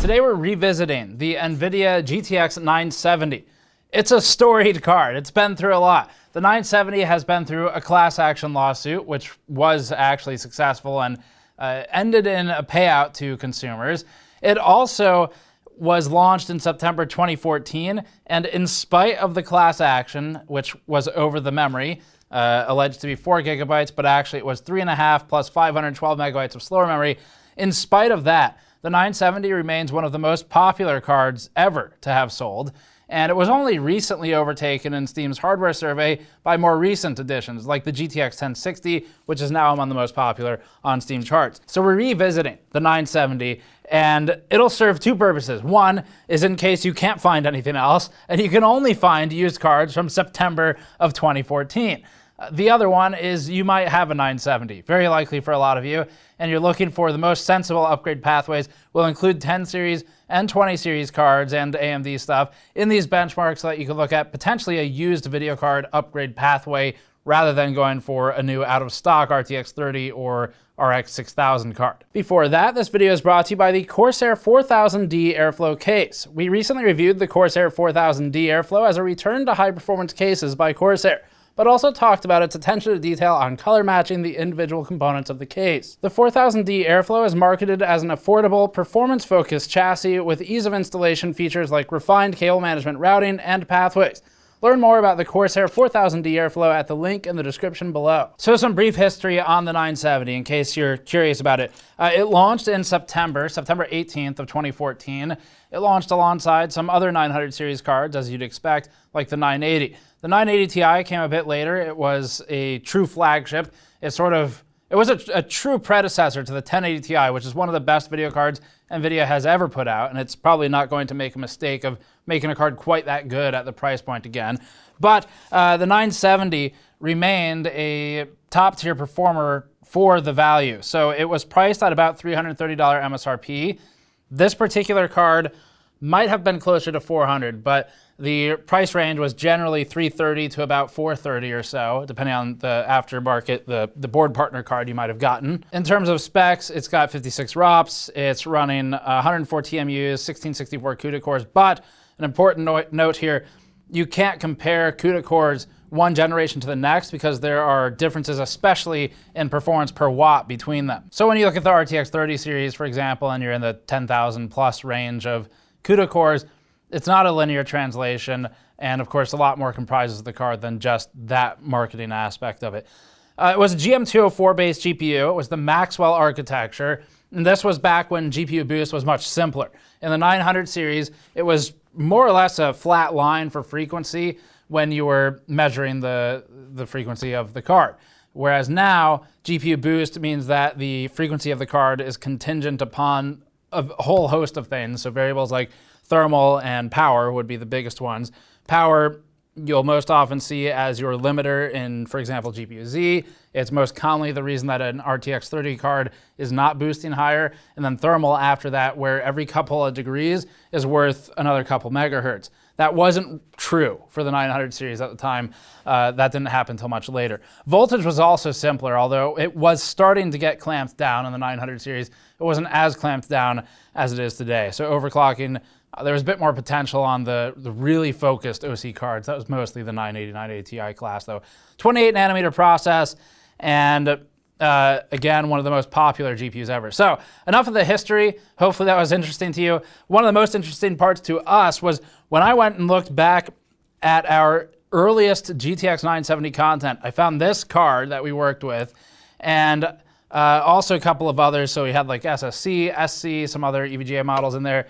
Today we're revisiting the NVIDIA GTX 970. It's a storied card. It's been through a lot. The 970 has been through a class action lawsuit, which was actually successful and ended in a payout to consumers. It also was launched in September 2014, and in spite of the class action, which was over the memory, alleged to be 4 gigabytes, but actually it was 3.5 plus 512 megabytes of slower memory. In spite of that, the 970 remains one of the most popular cards ever to have sold, and it was only recently overtaken in Steam's hardware survey by more recent additions, like the GTX 1060, which is now among the most popular on Steam charts. So we're revisiting the 970, and it'll serve two purposes. One is in case you can't find anything else, and you can only find used cards from September of 2014. The other one is you might have a 970, very likely for a lot of you, and you're looking for the most sensible upgrade pathways. Will include 10 series and 20 series cards and AMD stuff in these benchmarks so that you can look at potentially a used video card upgrade pathway rather than going for a new out-of-stock RTX 30 or RX 6000 card. Before that, this video is brought to you by the Corsair 4000D Airflow case. We recently reviewed the Corsair 4000D Airflow as a return to high-performance cases by Corsair, but also talked about its attention to detail on color matching the individual components of the case. The 4000D Airflow is marketed as an affordable, performance-focused chassis with ease of installation features like refined cable management routing and pathways. Learn more about the Corsair 4000D Airflow at the link in the description below. So some brief history on the 970 in case you're curious about it. It launched in September 18th of 2014. It launched alongside some other 900 series cards, as you'd expect, like the 980. The 980 Ti came a bit later. It was a true flagship. It was a true predecessor to the 1080 Ti, which is one of the best video cards NVIDIA has ever put out, and it's probably not going to make a mistake of making a card quite that good at the price point again. But the 970 remained a top-tier performer for the value. So it was priced at about $330 MSRP. This particular card might have been closer to $400, but the price range was generally $330 to about $430 or so, depending on the aftermarket, the board partner card you might have gotten. In terms of specs, it's got 56 ROPS, it's running 104 TMUs, 1664 CUDA cores, but an important note here, you can't compare CUDA cores one generation to the next because there are differences, especially in performance per watt between them. So when you look at the RTX 30 series, for example, and you're in the 10,000 plus range of CUDA cores, it's not a linear translation, and of course a lot more comprises the card than just that marketing aspect of it. It was a GM204 based GPU. It was the Maxwell architecture, and this was back when GPU boost was much simpler. In the 900 series, it was more or less a flat line for frequency when you were measuring the frequency of the card. Whereas now, GPU boost means that the frequency of the card is contingent upon a whole host of things, so variables like thermal and power would be the biggest ones. Power, you'll most often see as your limiter in, for example, GPU-Z. It's most commonly the reason that an RTX 30 card is not boosting higher. And then thermal after that, where every couple of degrees is worth another couple megahertz. That wasn't true for the 900 series at the time. That didn't happen until much later. Voltage was also simpler, although it was starting to get clamped down in the 900 series. It wasn't as clamped down as it is today. So overclocking, there was a bit more potential on the really focused OC cards. That was mostly the 980, 980 Ti class though. 28 nanometer process, and again, one of the most popular GPUs ever. So enough of the history. Hopefully that was interesting to you. One of the most interesting parts to us was when I went and looked back at our earliest GTX 970 content, I found this card that we worked with, and also a couple of others. So we had like SSC, SC, some other EVGA models in there.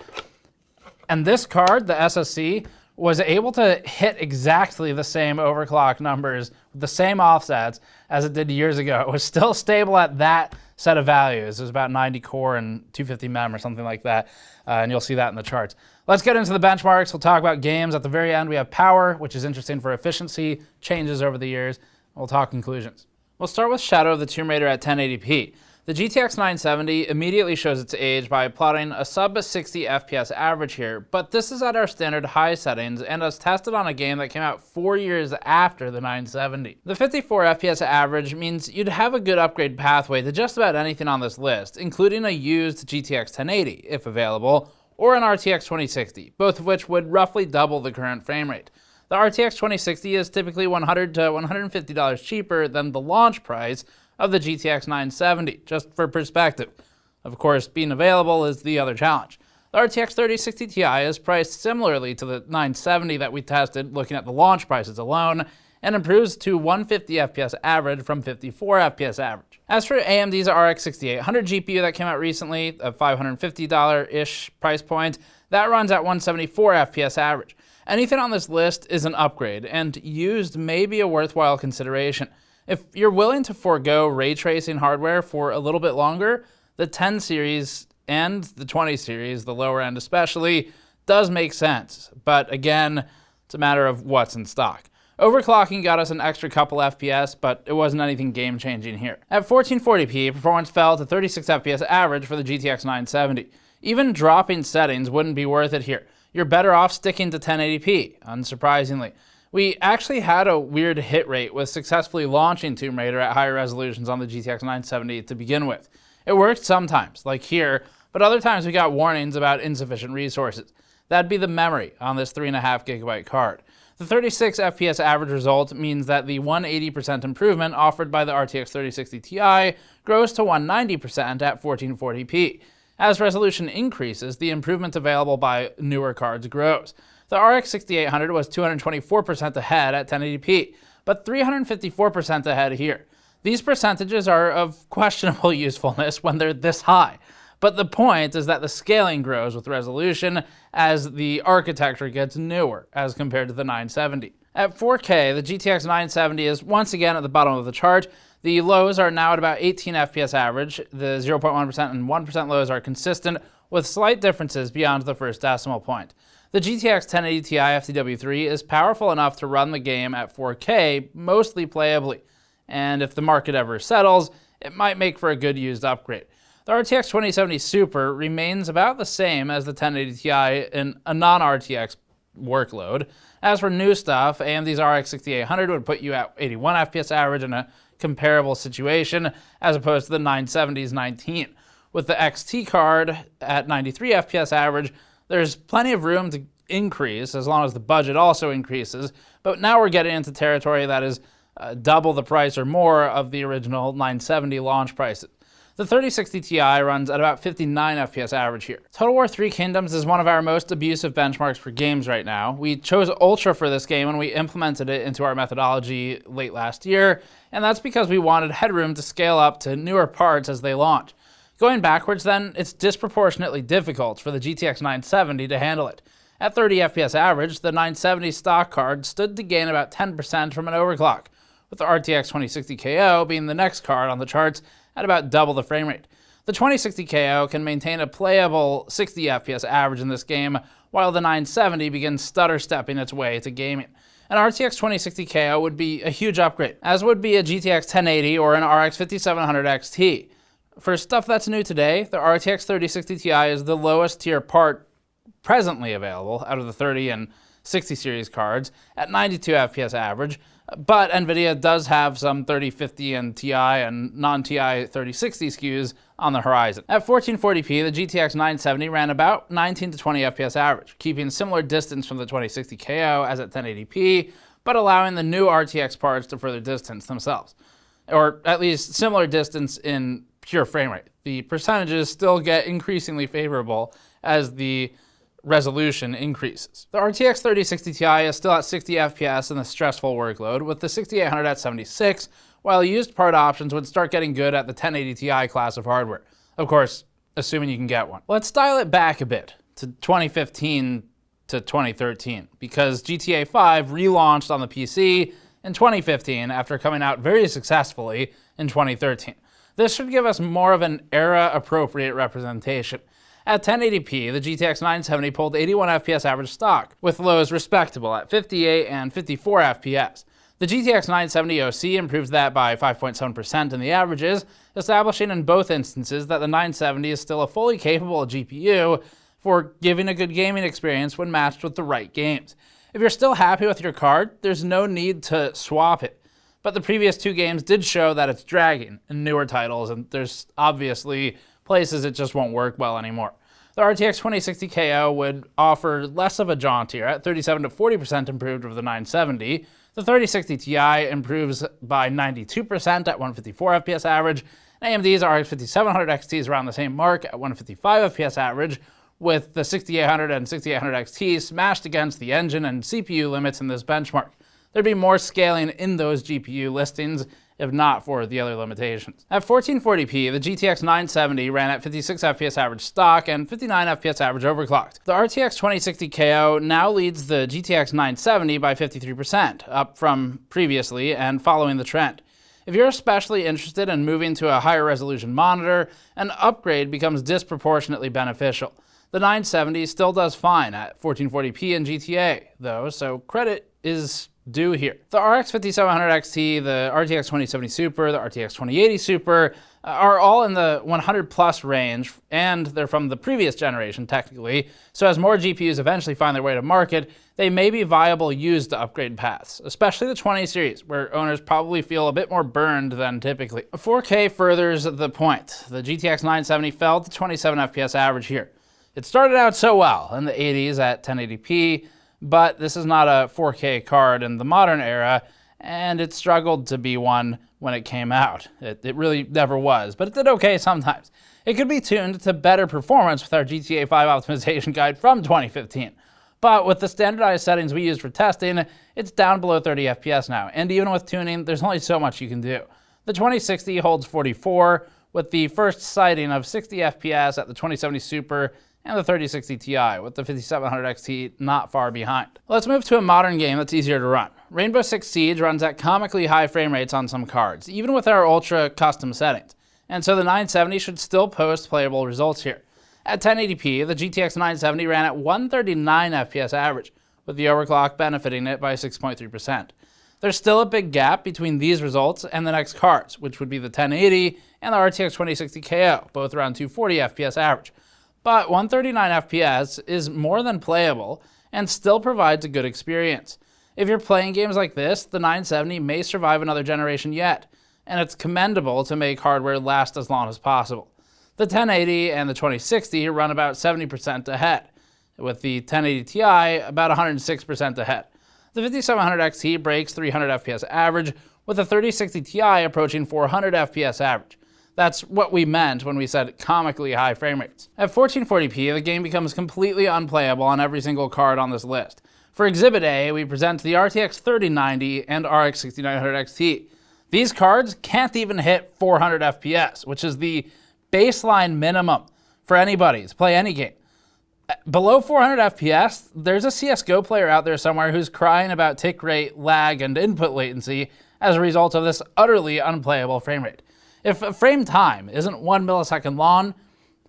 And this card, the SSC, was able to hit exactly the same overclock numbers, the same offsets as it did years ago. It was still stable at that set of values. It was about 90 core and 250 mem or something like that, and you'll see that in the charts. Let's get into the benchmarks. We'll talk about games. At the very end, we have power, which is interesting for efficiency, changes over the years. We'll talk conclusions. We'll start with Shadow of the Tomb Raider at 1080p. The GTX 970 immediately shows its age by plotting a sub 60 FPS average here, but this is at our standard high settings and is tested on a game that came out 4 years after the 970. The 54 FPS average means you'd have a good upgrade pathway to just about anything on this list, including a used GTX 1080, if available, or an RTX 2060, both of which would roughly double the current frame rate. The RTX 2060 is typically $100 to $150 cheaper than the launch price of the GTX 970, just for perspective. Of course, being available is the other challenge. The RTX 3060 Ti is priced similarly to the 970 that we tested, looking at the launch prices alone, and improves to 150 FPS average from 54 FPS average. As for AMD's RX 6800 GPU that came out recently, a $550-ish price point, that runs at 174 FPS average. Anything on this list is an upgrade, and used may be a worthwhile consideration. If you're willing to forego ray tracing hardware for a little bit longer, the 10 series and the 20 series, the lower end especially, does make sense. But again, it's a matter of what's in stock. Overclocking got us an extra couple FPS, but it wasn't anything game-changing here. At 1440p, performance fell to 36 FPS average for the GTX 970. Even dropping settings wouldn't be worth it here. You're better off sticking to 1080p, unsurprisingly. We actually had a weird hit rate with successfully launching Tomb Raider at higher resolutions on the GTX 970 to begin with. It worked sometimes, like here, but other times we got warnings about insufficient resources. That'd be the memory on this 3.5GB card. The 36 FPS average result means that the 180% improvement offered by the RTX 3060 Ti grows to 190% at 1440p. As resolution increases, the improvement available by newer cards grows. The RX 6800 was 224% ahead at 1080p, but 354% ahead here. These percentages are of questionable usefulness when they're this high. But the point is that the scaling grows with resolution as the architecture gets newer as compared to the 970. At 4K, the GTX 970 is once again at the bottom of the chart. The lows are now at about 18 FPS average. The 0.1% and 1% lows are consistent, with slight differences beyond the first decimal point. The GTX 1080 Ti FTW3 is powerful enough to run the game at 4K, mostly playably. And if the market ever settles, it might make for a good used upgrade. The RTX 2070 Super remains about the same as the 1080 Ti in a non-RTX workload. As for new stuff, AMD's RX 6800 would put you at 81 FPS average in a comparable situation, as opposed to the 970's 19. With the XT card at 93 FPS average, there's plenty of room to increase as long as the budget also increases, but now we're getting into territory that is double the price or more of the original 970 launch prices. The 3060 Ti runs at about 59 FPS average here. Total War 3 Kingdoms is one of our most abusive benchmarks for games right now. We chose Ultra for this game when we implemented it into our methodology late last year, and that's because we wanted headroom to scale up to newer parts as they launch. Going backwards then, it's disproportionately difficult for the GTX 970 to handle it. At 30 FPS average, the 970 stock card stood to gain about 10% from an overclock, with the RTX 2060 KO being the next card on the charts at about double the frame rate. The 2060 KO can maintain a playable 60 FPS average in this game, while the 970 begins stutter-stepping its way to gaming. An RTX 2060 KO would be a huge upgrade, as would be a GTX 1080 or an RX 5700 XT. For stuff that's new today, the RTX 3060 Ti is the lowest tier part presently available out of the 30 and 60 series cards at 92 FPS average, but NVIDIA does have some 3050 and Ti and non-Ti 3060 SKUs on the horizon. At 1440p, the GTX 970 ran about 19 to 20 FPS average, keeping similar distance from the 2060 KO as at 1080p, but allowing the new RTX parts to further distance themselves. Or at least similar distance in pure frame rate. The percentages still get increasingly favorable as the resolution increases. The RTX 3060 Ti is still at 60 FPS in the stressful workload, with the 6800 at 76, while used part options would start getting good at the 1080 Ti class of hardware. Of course, assuming you can get one. Let's dial it back a bit to 2015 to 2013, because GTA 5 relaunched on the PC in 2015 after coming out very successfully in 2013. This should give us more of an era-appropriate representation. At 1080p, the GTX 970 pulled 81 FPS average stock, with lows respectable at 58 and 54 FPS. The GTX 970 OC improves that by 5.7% in the averages, establishing in both instances that the 970 is still a fully capable GPU for giving a good gaming experience when matched with the right games. If you're still happy with your card, there's no need to swap it. But the previous two games did show that it's dragging in newer titles, and there's obviously places it just won't work well anymore. The RTX 2060 KO would offer less of a jaunt here at 37 to 40% improved over the 970. The 3060 Ti improves by 92% at 154 FPS average. And AMD's RX 5700 XT is around the same mark at 155 FPS average, with the 6800 and 6800 XT smashed against the engine and CPU limits in this benchmark. There'd be more scaling in those GPU listings if not for the other limitations. At 1440p, the GTX 970 ran at 56 FPS average stock and 59 FPS average overclocked. The RTX 2060 KO now leads the GTX 970 by 53%, up from previously and following the trend. If you're especially interested in moving to a higher resolution monitor, an upgrade becomes disproportionately beneficial. The 970 still does fine at 1440p in GTA, though, so credit is due here. The RX 5700 XT, the RTX 2070 Super, the RTX 2080 Super are all in the 100 plus range, and they're from the previous generation technically, so as more GPUs eventually find their way to market, they may be viable used upgrade paths, especially the 20 series, where owners probably feel a bit more burned than typically. 4K furthers the point. The GTX 970 fell to 27 FPS average here. It started out so well in the 80s at 1080p, but this is not a 4K card in the modern era, and it struggled to be one when it came out. It really never was, but it did okay sometimes. It could be tuned to better performance with our GTA 5 optimization guide from 2015. But with the standardized settings we used for testing, it's down below 30 FPS now, and even with tuning, there's only so much you can do. The 2060 holds 44, with the first sighting of 60 FPS at the 2070 Super and the 3060 Ti, with the 5700 XT not far behind. Let's move to a modern game that's easier to run. Rainbow Six Siege runs at comically high frame rates on some cards, even with our ultra custom settings, and so the 970 should still post playable results here. At 1080p, the GTX 970 ran at 139 FPS average, with the overclock benefiting it by 6.3%. There's still a big gap between these results and the next cards, which would be the 1080 and the RTX 2060 KO, both around 240 FPS average. But 139 FPS is more than playable and still provides a good experience. If you're playing games like this, the 970 may survive another generation yet, and it's commendable to make hardware last as long as possible. The 1080 and the 2060 run about 70% ahead, with the 1080 Ti about 106% ahead. The 5700 XT breaks 300 FPS average, with the 3060 Ti approaching 400 FPS average. That's what we meant when we said comically high frame rates. At 1440p, the game becomes completely unplayable on every single card on this list. For Exhibit A, we present the RTX 3090 and RX 6900 XT. These cards can't even hit 400 FPS, which is the baseline minimum for anybody to play any game. Below 400 FPS, there's a CSGO player out there somewhere who's crying about tick rate, lag, and input latency as a result of this utterly unplayable frame rate. If frame time isn't 1 millisecond long,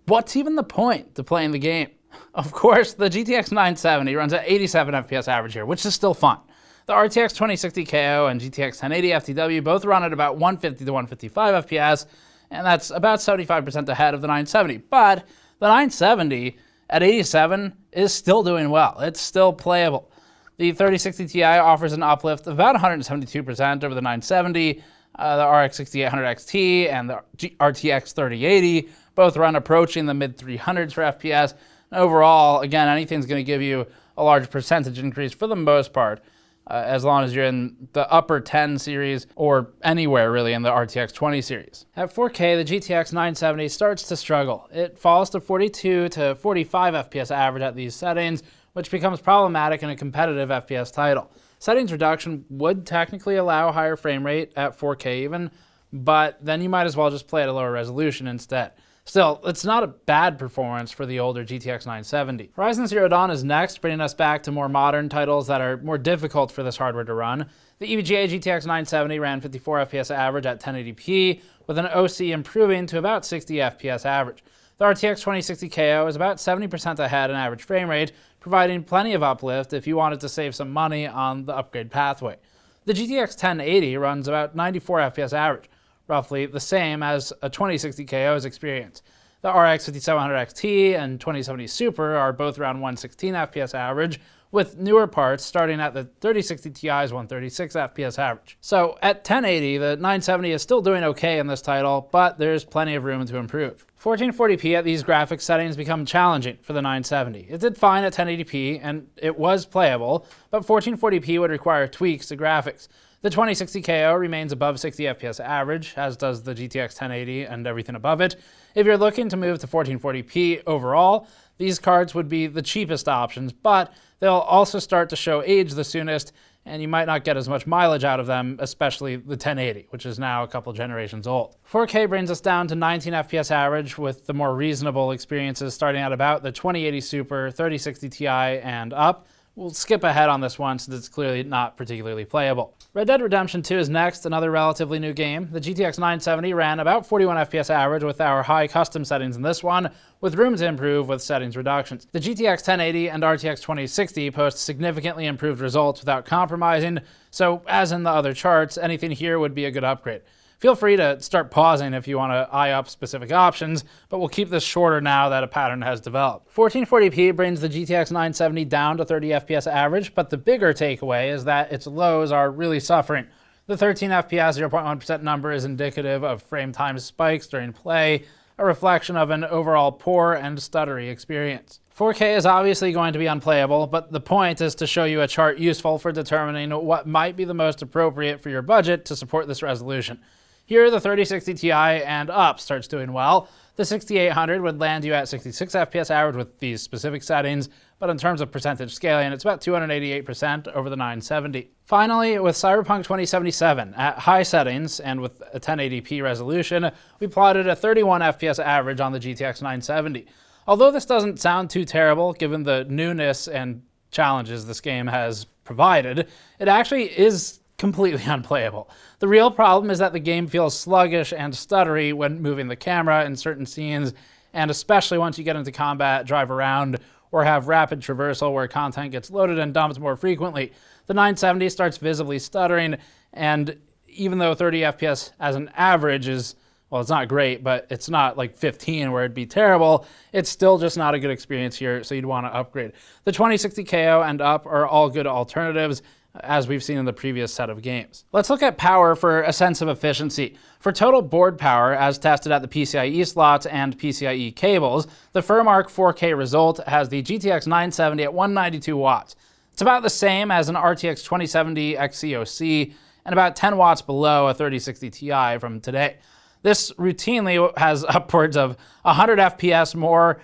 what's even the point to playing the game? Of course, the GTX 970 runs at 87 FPS average here, which is still fun. The RTX 2060 KO and GTX 1080 FTW both run at about 150 to 155 FPS, and that's about 75% ahead of the 970. But the 970 at 87 is still doing well. It's still playable. The 3060 Ti offers an uplift of about 172% over the 970. The RX 6800 XT and the RTX 3080 both run approaching the mid 300s for FPS. And overall, again, anything's going to give you a large percentage increase for the most part, as long as you're in the upper 10 series or anywhere really in the RTX 20 series. At 4K, the GTX 970 starts to struggle. It falls to 42 to 45 FPS average at these settings, which becomes problematic in a competitive FPS title. Settings reduction would technically allow a higher frame rate at 4K even, but then you might as well just play at a lower resolution instead. Still, it's not a bad performance for the older GTX 970. Horizon Zero Dawn is next, bringing us back to more modern titles that are more difficult for this hardware to run. The EVGA GTX 970 ran 54 FPS average at 1080p, with an OC improving to about 60 FPS average. The RTX 2060 KO is about 70% ahead in average frame rate, providing plenty of uplift if you wanted to save some money on the upgrade pathway. The GTX 1080 runs about 94 FPS average, roughly the same as a 2060 KO's experience. The RX 5700 XT and 2070 Super are both around 116 FPS average, with newer parts starting at the 3060 Ti's 136 FPS average. So at 1080, the 970 is still doing okay in this title, but there's plenty of room to improve. 1440p at these graphics settings become challenging for the 970. It did fine at 1080p, and it was playable, but 1440p would require tweaks to graphics. The 2060 KO remains above 60 FPS average, as does the GTX 1080 and everything above it. If you're looking to move to 1440p overall, these cards would be the cheapest options, but they'll also start to show age the soonest, and you might not get as much mileage out of them, especially the 1080, which is now a couple generations old. 4K brings us down to 19 FPS average, with the more reasonable experiences starting at about the 2080 Super, 3060 Ti, and up. We'll skip ahead on this one since it's clearly not particularly playable. Red Dead Redemption 2 is next, another relatively new game. The GTX 970 ran about 41 FPS average with our high custom settings in this one, with room to improve with settings reductions. The GTX 1080 and RTX 2060 post significantly improved results without compromising, so as in the other charts, anything here would be a good upgrade. Feel free to start pausing if you want to eye up specific options, but we'll keep this shorter now that a pattern has developed. 1440p brings the GTX 970 down to 30 FPS average, but the bigger takeaway is that its lows are really suffering. The 13 FPS 0.1% number is indicative of frame time spikes during play, a reflection of an overall poor and stuttery experience. 4K is obviously going to be unplayable, but the point is to show you a chart useful for determining what might be the most appropriate for your budget to support this resolution. Here, the 3060 Ti and up starts doing well. The 6800 would land you at 66 FPS average with these specific settings, but in terms of percentage scaling, it's about 288% over the 970. Finally, with Cyberpunk 2077, at high settings and with a 1080p resolution, we plotted a 31 FPS average on the GTX 970. Although this doesn't sound too terrible, given the newness and challenges this game has provided, it actually is completely unplayable. The real problem is that the game feels sluggish and stuttery when moving the camera in certain scenes, and especially once you get into combat, drive around, or have rapid traversal where content gets loaded and dumped more frequently. The 970 starts visibly stuttering, and even though 30 FPS as an average is, well, it's not great, but it's not like 15 where it'd be terrible, it's still just not a good experience here, so you'd want to upgrade. The 2060 KO and up are all good alternatives, as we've seen in the previous set of games. Let's look at power for a sense of efficiency. For total board power, as tested at the PCIe slots and PCIe cables, the Furmark 4K result has the GTX 970 at 192 watts. It's about the same as an RTX 2070 XCOC and about 10 watts below a 3060 Ti from today. This routinely has upwards of 100 FPS more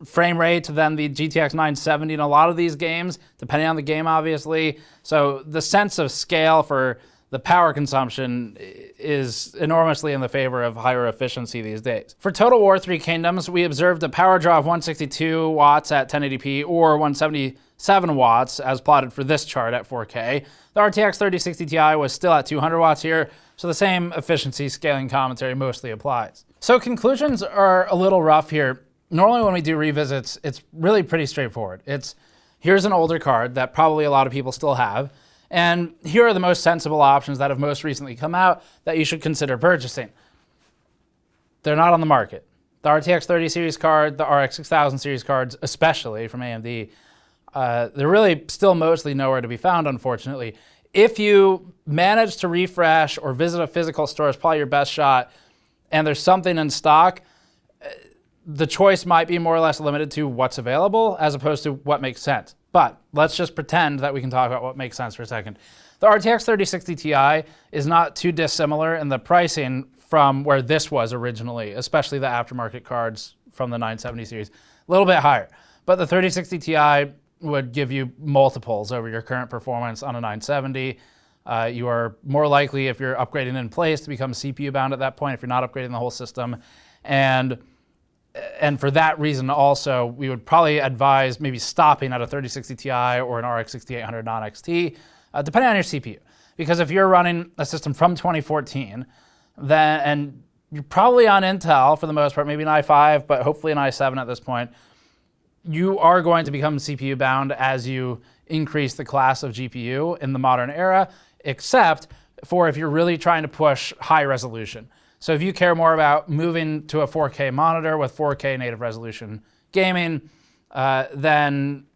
frame rate than the GTX 970 in a lot of these games, depending on the game, obviously. So the sense of scale for the power consumption is enormously in the favor of higher efficiency these days. For Total War 3 Kingdoms, we observed a power draw of 162 watts at 1080p or 177 watts as plotted for this chart at 4K. The RTX 3060 Ti was still at 200 watts here, so the same efficiency scaling commentary mostly applies. So conclusions are a little rough here. Normally when we do revisits, it's really pretty straightforward. Here's an older card that probably a lot of people still have, and here are the most sensible options that have most recently come out that you should consider purchasing. They're not on the market. The RTX 30 series card, the RX 6000 series cards, especially from AMD, they're really still mostly nowhere to be found, unfortunately. If you manage to refresh or visit a physical store, it's probably your best shot, and there's something in stock, the choice might be more or less limited to what's available as opposed to what makes sense. But let's just pretend that we can talk about what makes sense for a second. The RTX 3060 Ti is not too dissimilar in the pricing from where this was originally, especially the aftermarket cards from the 970 series. A little bit higher. But the 3060 Ti would give you multiples over your current performance on a 970. You are more likely, if you're upgrading in place, to become CPU bound at that point if you're not upgrading the whole system. And for that reason also, we would probably advise maybe stopping at a 3060 Ti or an RX 6800 non-XT, depending on your CPU. Because if you're running a system from 2014, and you're probably on Intel for the most part, maybe an i5, but hopefully an i7 at this point, you are going to become CPU bound as you increase the class of GPU in the modern era, except for if you're really trying to push high resolution. So if you care more about moving to a 4K monitor with 4K native resolution gaming, then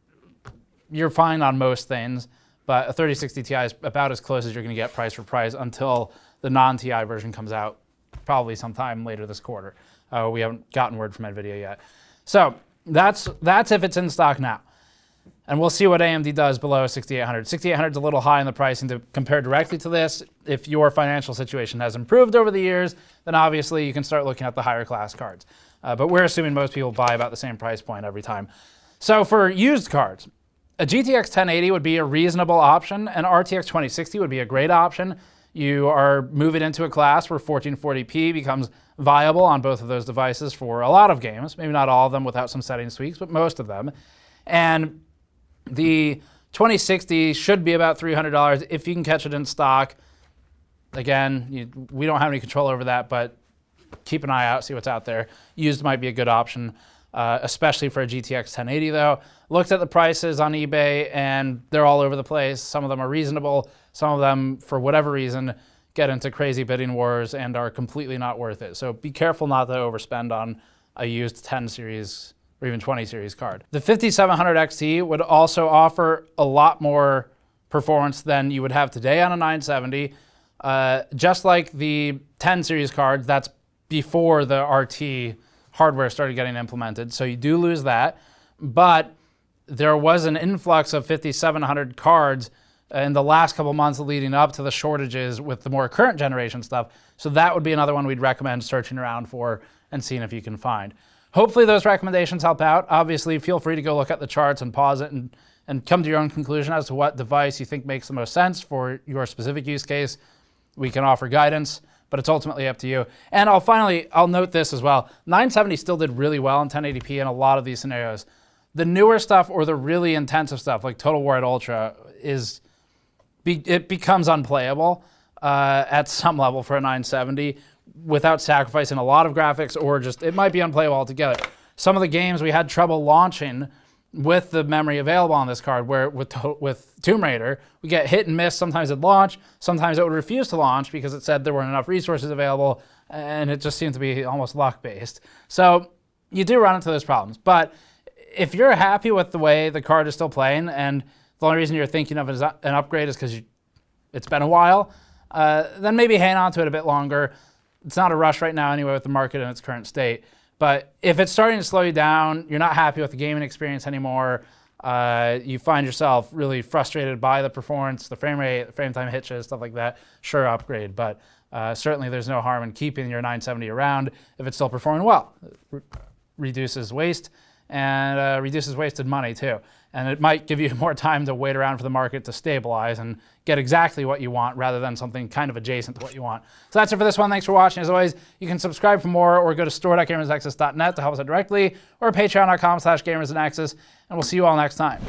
you're fine on most things, but a 3060 Ti is about as close as you're going to get price for price until the non-Ti version comes out, probably sometime later this quarter. We haven't gotten word from NVIDIA yet. So that's if it's in stock now. And we'll see what AMD does below 6800. 6800 is a little high in the pricing to compare directly to this. If your financial situation has improved over the years, then obviously you can start looking at the higher class cards. But we're assuming most people buy about the same price point every time. So for used cards, a GTX 1080 would be a reasonable option, and RTX 2060 would be a great option. You are moving into a class where 1440p becomes viable on both of those devices for a lot of games, maybe not all of them without some settings tweaks, but most of them. And the 2060 should be about $300 if you can catch it in stock. Again, we don't have any control over that, but keep an eye out, see what's out there. Used might be a good option, especially for a GTX 1080 though. Looked at the prices on eBay and they're all over the place. Some of them are reasonable. Some of them, for whatever reason, get into crazy bidding wars and are completely not worth it. So be careful not to overspend on a used 10 series or even 20 series card. The 5700 XT would also offer a lot more performance than you would have today on a 970. Just like the 10 series cards, that's before the RT hardware started getting implemented. So you do lose that, but there was an influx of 5700 cards in the last couple months leading up to the shortages with the more current generation stuff. So that would be another one we'd recommend searching around for and seeing if you can find. Hopefully those recommendations help out. Obviously, feel free to go look at the charts and pause it and come to your own conclusion as to what device you think makes the most sense for your specific use case. We can offer guidance, but it's ultimately up to you. And I'll note this as well. 970 still did really well in 1080p in a lot of these scenarios. The newer stuff or the really intensive stuff like Total War at Ultra it becomes unplayable at some level for a 970 without sacrificing a lot of graphics, or just it might be unplayable altogether. Some of the games we had trouble launching with the memory available on this card, where with Tomb Raider, we get hit and miss. Sometimes it'd launch, sometimes it would refuse to launch because it said there weren't enough resources available, and it just seemed to be almost luck-based. So you do run into those problems. But if you're happy with the way the card is still playing, and the only reason you're thinking of an upgrade is because it's been a while, then maybe hang on to it a bit longer. It's not a rush right now anyway with the market in its current state. But if it's starting to slow you down, you're not happy with the gaming experience anymore, you find yourself really frustrated by the performance, the frame rate, the frame time hitches, stuff like that, sure, upgrade. But certainly there's no harm in keeping your 970 around if it's still performing well. It reduces waste and reduces wasted money too. And it might give you more time to wait around for the market to stabilize and get exactly what you want rather than something kind of adjacent to what you want. So that's it for this one. Thanks for watching. As always, you can subscribe for more or go to store.gamersnexus.net to help us out directly, or patreon.com/gamersnexus, and we'll see you all next time.